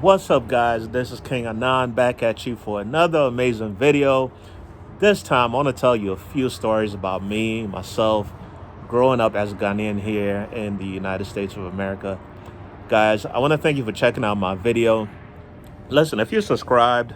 What's up, guys? This is King Anan back at you for another amazing video. This time I want to tell you a few stories about me, myself, growing up as a Ghanaian here in the United States of America. Guys, I want to thank you for checking out my video. Listen, if you're subscribed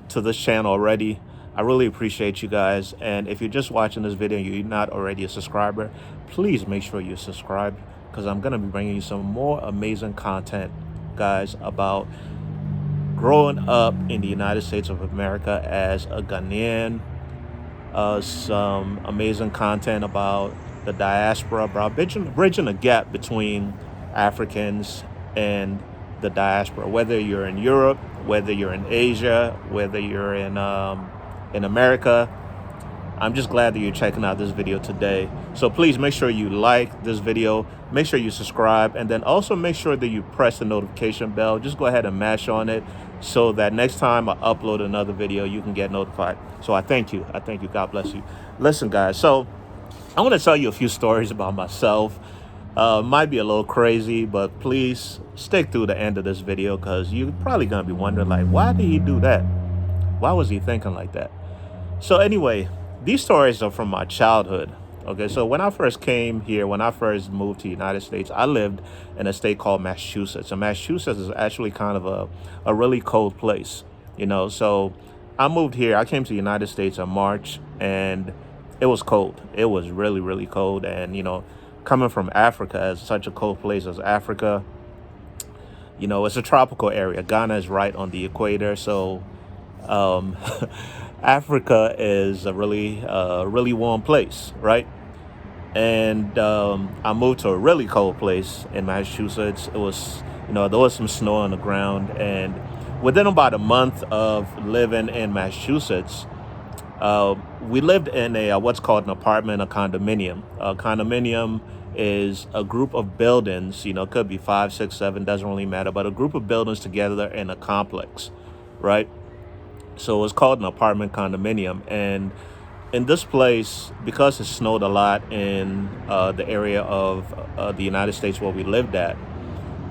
to this channel already, I really appreciate you guys. And if you're just watching this video and you're not already a subscriber, please make sure you're subscribed, because I'm going to be bringing you some more amazing content, guys, about growing up in the United States of America as a Ghanaian. Some amazing content about the diaspora, about bridging the gap between Africans and the diaspora, whether you're in Europe, whether you're in Asia, whether you're in America. I'm just glad that you're checking out this video today. So please make sure you like this video, make sure you subscribe, and then also make sure that you press the notification bell. Just go ahead and mash on it so that next time I upload another video, you can get notified. So I thank you. God bless you. Listen, guys, so I want to tell you a few stories about myself. Might be a little crazy, but please stick through the end of this video, because you're probably going to be wondering, like, why did he do that? Why was he thinking like that? So anyway, these stories are from my childhood. Okay, so when I first came here, when I first moved to the United States, I lived in a state called Massachusetts. And Massachusetts is actually kind of a really cold place, you know. So I moved here. I came to the United States in March, and it was cold. It was really, really cold. And, you know, coming from Africa, as such a cold place as Africa, you know, it's a tropical area. Ghana is right on the equator. So Africa is a really warm place, right? And I moved to a really cold place in Massachusetts. It was, you know, there was some snow on the ground, and within about a month of living in Massachusetts, we lived in a what's called an apartment, a condominium. A condominium is a group of buildings, you know, it could be 5, 6, 7, doesn't really matter, but a group of buildings together in a complex, right? So it's called an apartment condominium. And in this place, because it snowed a lot in the area of the United States where we lived at,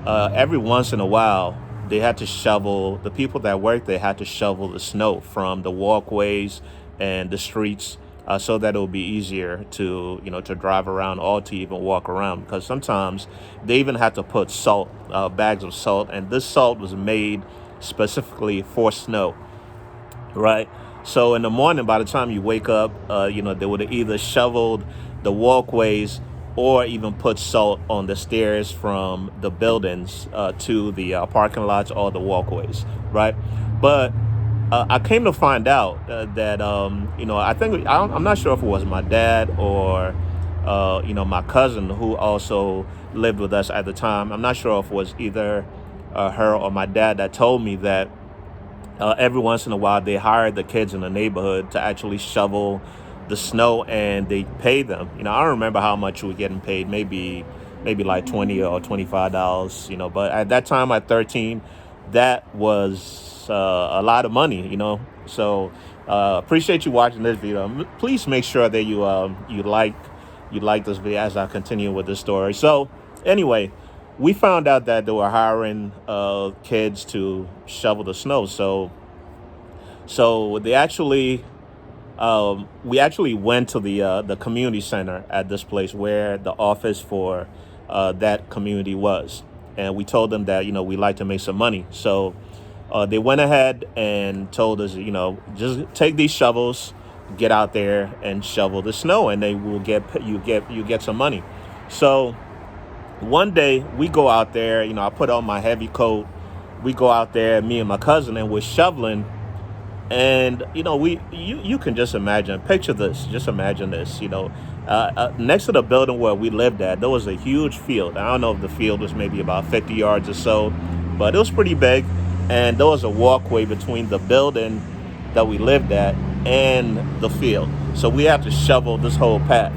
every once in a while, they had to shovel, the people that worked, they had to shovel the snow from the walkways and the streets, so that it would be easier to, you know, to drive around or to even walk around. Because sometimes they even had to put salt, bags of salt, and this salt was made specifically for snow. Right. So in the morning, by the time you wake up, you know, they would have either shoveled the walkways or even put salt on the stairs from the buildings to the parking lots or the walkways. Right. But I came to find out that, you know, I'm not sure if it was my dad or, you know, my cousin who also lived with us at the time. I'm not sure if it was either her or my dad that told me that every once in a while they hired the kids in the neighborhood to actually shovel the snow, and they paid them. You know, I don't remember how much we were getting paid, maybe like $20 or $25, you know, but at that time at 13, that was a lot of money, you know. So appreciate you watching this video. Please make sure that you like this video as I continue with this story. So anyway, we found out that they were hiring kids to shovel the snow. So they actually, we actually went to the community center at this place where the office for that community was, and we told them that, you know, we'd like to make some money. So they went ahead and told us, you know, just take these shovels, get out there and shovel the snow, and they will you get some money. So one day we go out there, you know, I put on my heavy coat. We go out there, me and my cousin, and we're shoveling. And, you know, you can just imagine, picture this, just imagine this, you know, next to the building where we lived at, there was a huge field. I don't know if the field was maybe about 50 yards or so, but it was pretty big. And there was a walkway between the building that we lived at and the field. So we had to shovel this whole path.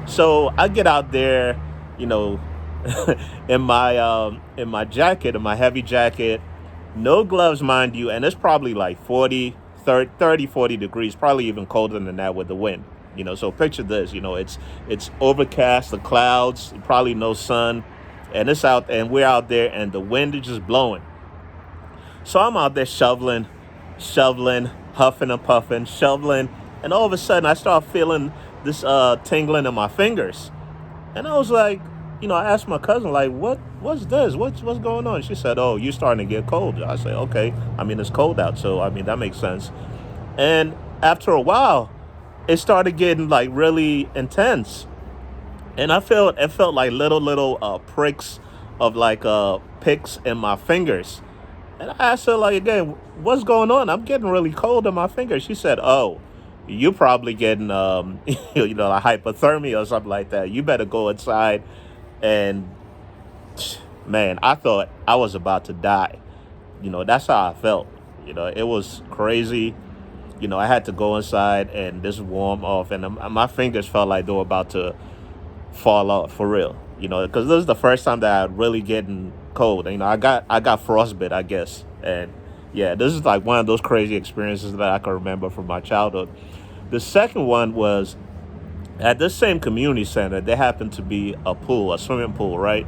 So I get out there, you know, in my jacket, in my heavy jacket, no gloves, mind you, and it's probably like 40 degrees, probably even colder than that with the wind, you know. So picture this, you know, it's overcast, the clouds, probably no sun, and it's out, and we're out there, and the wind is just blowing. So I'm out there shoveling, huffing and puffing, shoveling, and all of a sudden I start feeling this tingling in my fingers. And I was like, I asked my cousin, like, what's this? What's going on? She said, oh, you're starting to get cold. I said, okay. I mean, it's cold out, so I mean that makes sense. And after a while, it started getting like really intense. And it felt like little pricks of like picks in my fingers. And I asked her like again, what's going on? I'm getting really cold in my fingers. She said, oh, you probably getting a hypothermia or something like that. You better go inside. And man, I thought I was about to die. That's how I felt. It was crazy. I had to go inside and just warm off, and my fingers felt like they were about to fall off for real. Because this is the first time that I really getting cold. I got frostbite, I guess, and yeah, this is like one of those crazy experiences that I can remember from my childhood. The second one was at this same community center. There happened to be a swimming pool, right?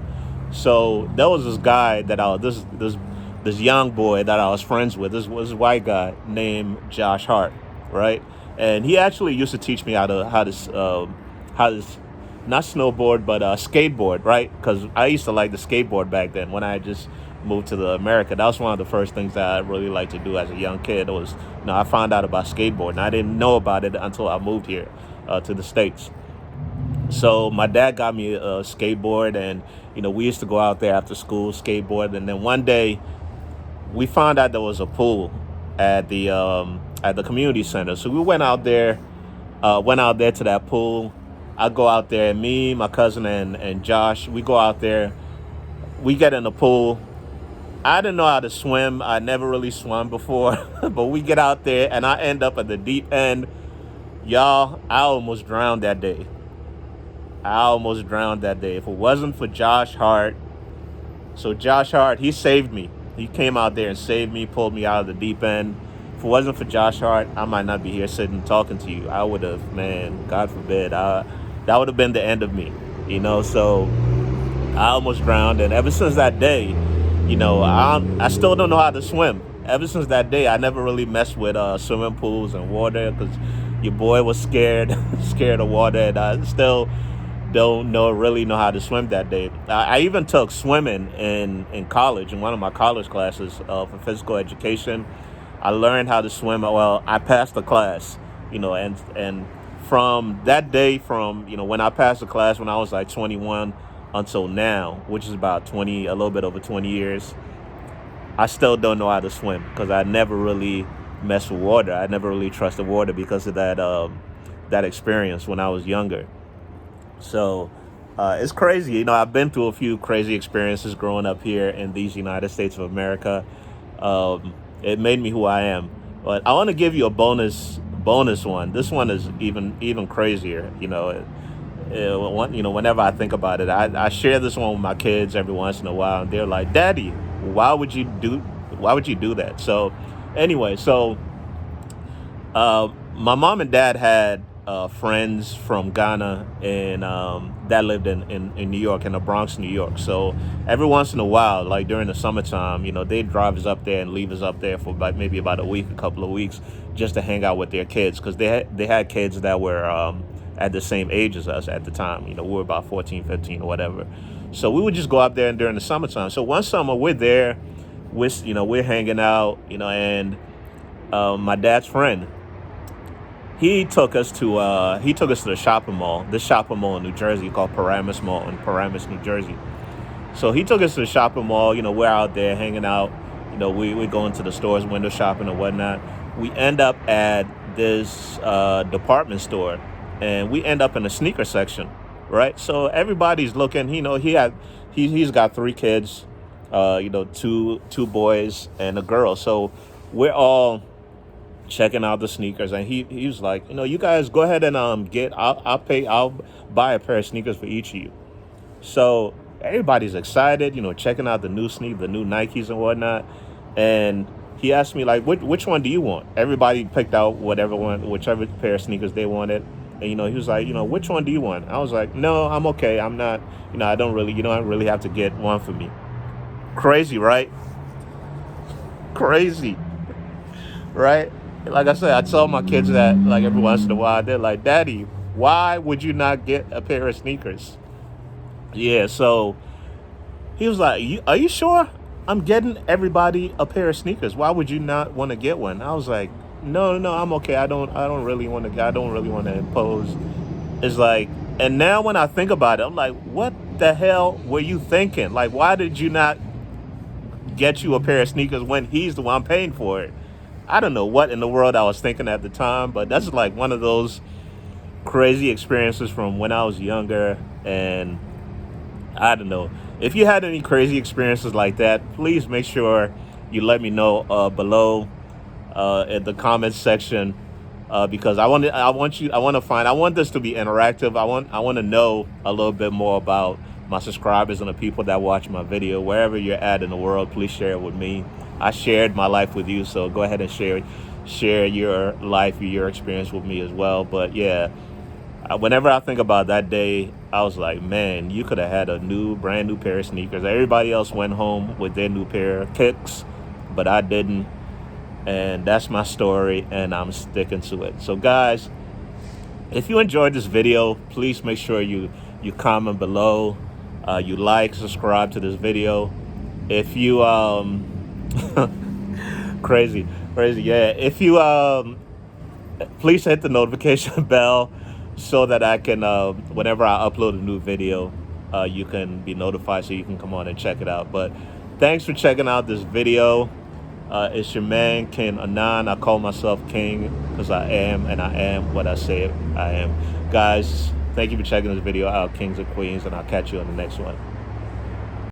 So there was this guy that this young boy that I was friends with. This was a white guy named Josh Hart, right? And he actually used to teach me how to not snowboard but skateboard, right? Because I used to like the skateboard back then when I just moved to America. That was one of the first things that I really liked to do as a young kid. It was, I found out about skateboarding. I didn't know about it until I moved here to the States. So my dad got me a skateboard, and we used to go out there after school skateboard. And then one day we found out there was a pool at the community center. So we went out there to that pool. I go out there, and me, my cousin, and Josh, we go out there. We get in the pool. I didn't know how to swim. I never really swum before, but we get out there, and I end up at the deep end. Y'all, I almost drowned that day. If it wasn't for Josh Hart. So Josh Hart, he saved me. He came out there and saved me, pulled me out of the deep end. If it wasn't for Josh Hart, I might not be here sitting talking to you. I would have, man, God forbid, that would have been the end of me. So I almost drowned. And ever since that day, I still don't know how to swim. Ever since that day, I never really messed with swimming pools and water because your boy was scared of water, and I still don't really know how to swim that day. I even took swimming in college, in one of my college classes for physical education. I learned how to swim. Well, I passed the class, and from that day, when I passed the class when I was like 21 until now, which is about a little bit over 20 years, I still don't know how to swim because I never really messed with water. I never really trusted water because of that experience when I was younger. So it's crazy. I've been through a few crazy experiences growing up here in these United States of America. It made me who I am. But I want to give you a bonus one. This one is even crazier. Whenever I think about it, I share this one with my kids every once in a while, and they're like, "Daddy, why would you do that?" So anyway, my mom and dad had friends from Ghana and that lived in New York, in the Bronx, New York. So every once in a while, like during the summertime, they'd drive us up there and leave us up there for maybe about a couple of weeks, just to hang out with their kids, because they had kids that were at the same age as us at the time. We were about 14, 15 or whatever. So we would just go up there during the summertime. So one summer we're there, we're hanging out, and my dad's friend, he took us to the shopping mall. This shopping mall in New Jersey called Paramus Mall in Paramus, New Jersey. So he took us to the shopping mall. We're out there hanging out. We go into the stores, window shopping and whatnot. We end up at this department store, and we end up in the sneaker section, right? So everybody's looking. He's got 3 kids, two boys and a girl. So we're all checking out the sneakers, and he was like, you guys go ahead and I'll buy a pair of sneakers for each of you. So everybody's excited, checking out the new Nikes and whatnot. And he asked me like, which one do you want? Everybody picked out whichever pair of sneakers they wanted. And he was like, which one do you want? I was like, no, I'm okay. I'm not, I don't really have to get one for me. Crazy, right? Crazy, right? Like I said, I tell my kids that like every once in a while. They're like, "Daddy, why would you not get a pair of sneakers?" Yeah, so he was like, "Are you sure? I'm getting everybody a pair of sneakers. Why would you not want to get one?" I was like, "No, no, I'm okay. I don't really want to. I don't really want to impose." It's like, and now when I think about it, I'm like, "What the hell were you thinking? Like, why did you not get you a pair of sneakers when he's the one paying for it?" I don't know what in the world I was thinking at the time, but that's like one of those crazy experiences from when I was younger. And I don't know. If you had any crazy experiences like that, please make sure you let me know below in the comments section, because I want this to be interactive. I want to know a little bit more about my subscribers and the people that watch my video. Wherever you're at in the world, please share it with me. I shared my life with you, so go ahead and share your life, your experience with me as well. But yeah, whenever I think about that day, I was like, man, you could have had a brand new pair of sneakers. Everybody else went home with their new pair of kicks, but I didn't. And that's my story, and I'm sticking to it. So guys, if you enjoyed this video, please make sure you comment below, you like, subscribe to this video. If you crazy, yeah. If you please hit the notification bell so that I can, whenever I upload a new video, you can be notified so you can come on and check it out. But thanks for checking out this video. It's your man, King Anan. I call myself King because I am what I say I am. Guys, thank you for checking this video out, Kings and Queens, and I'll catch you on the next one.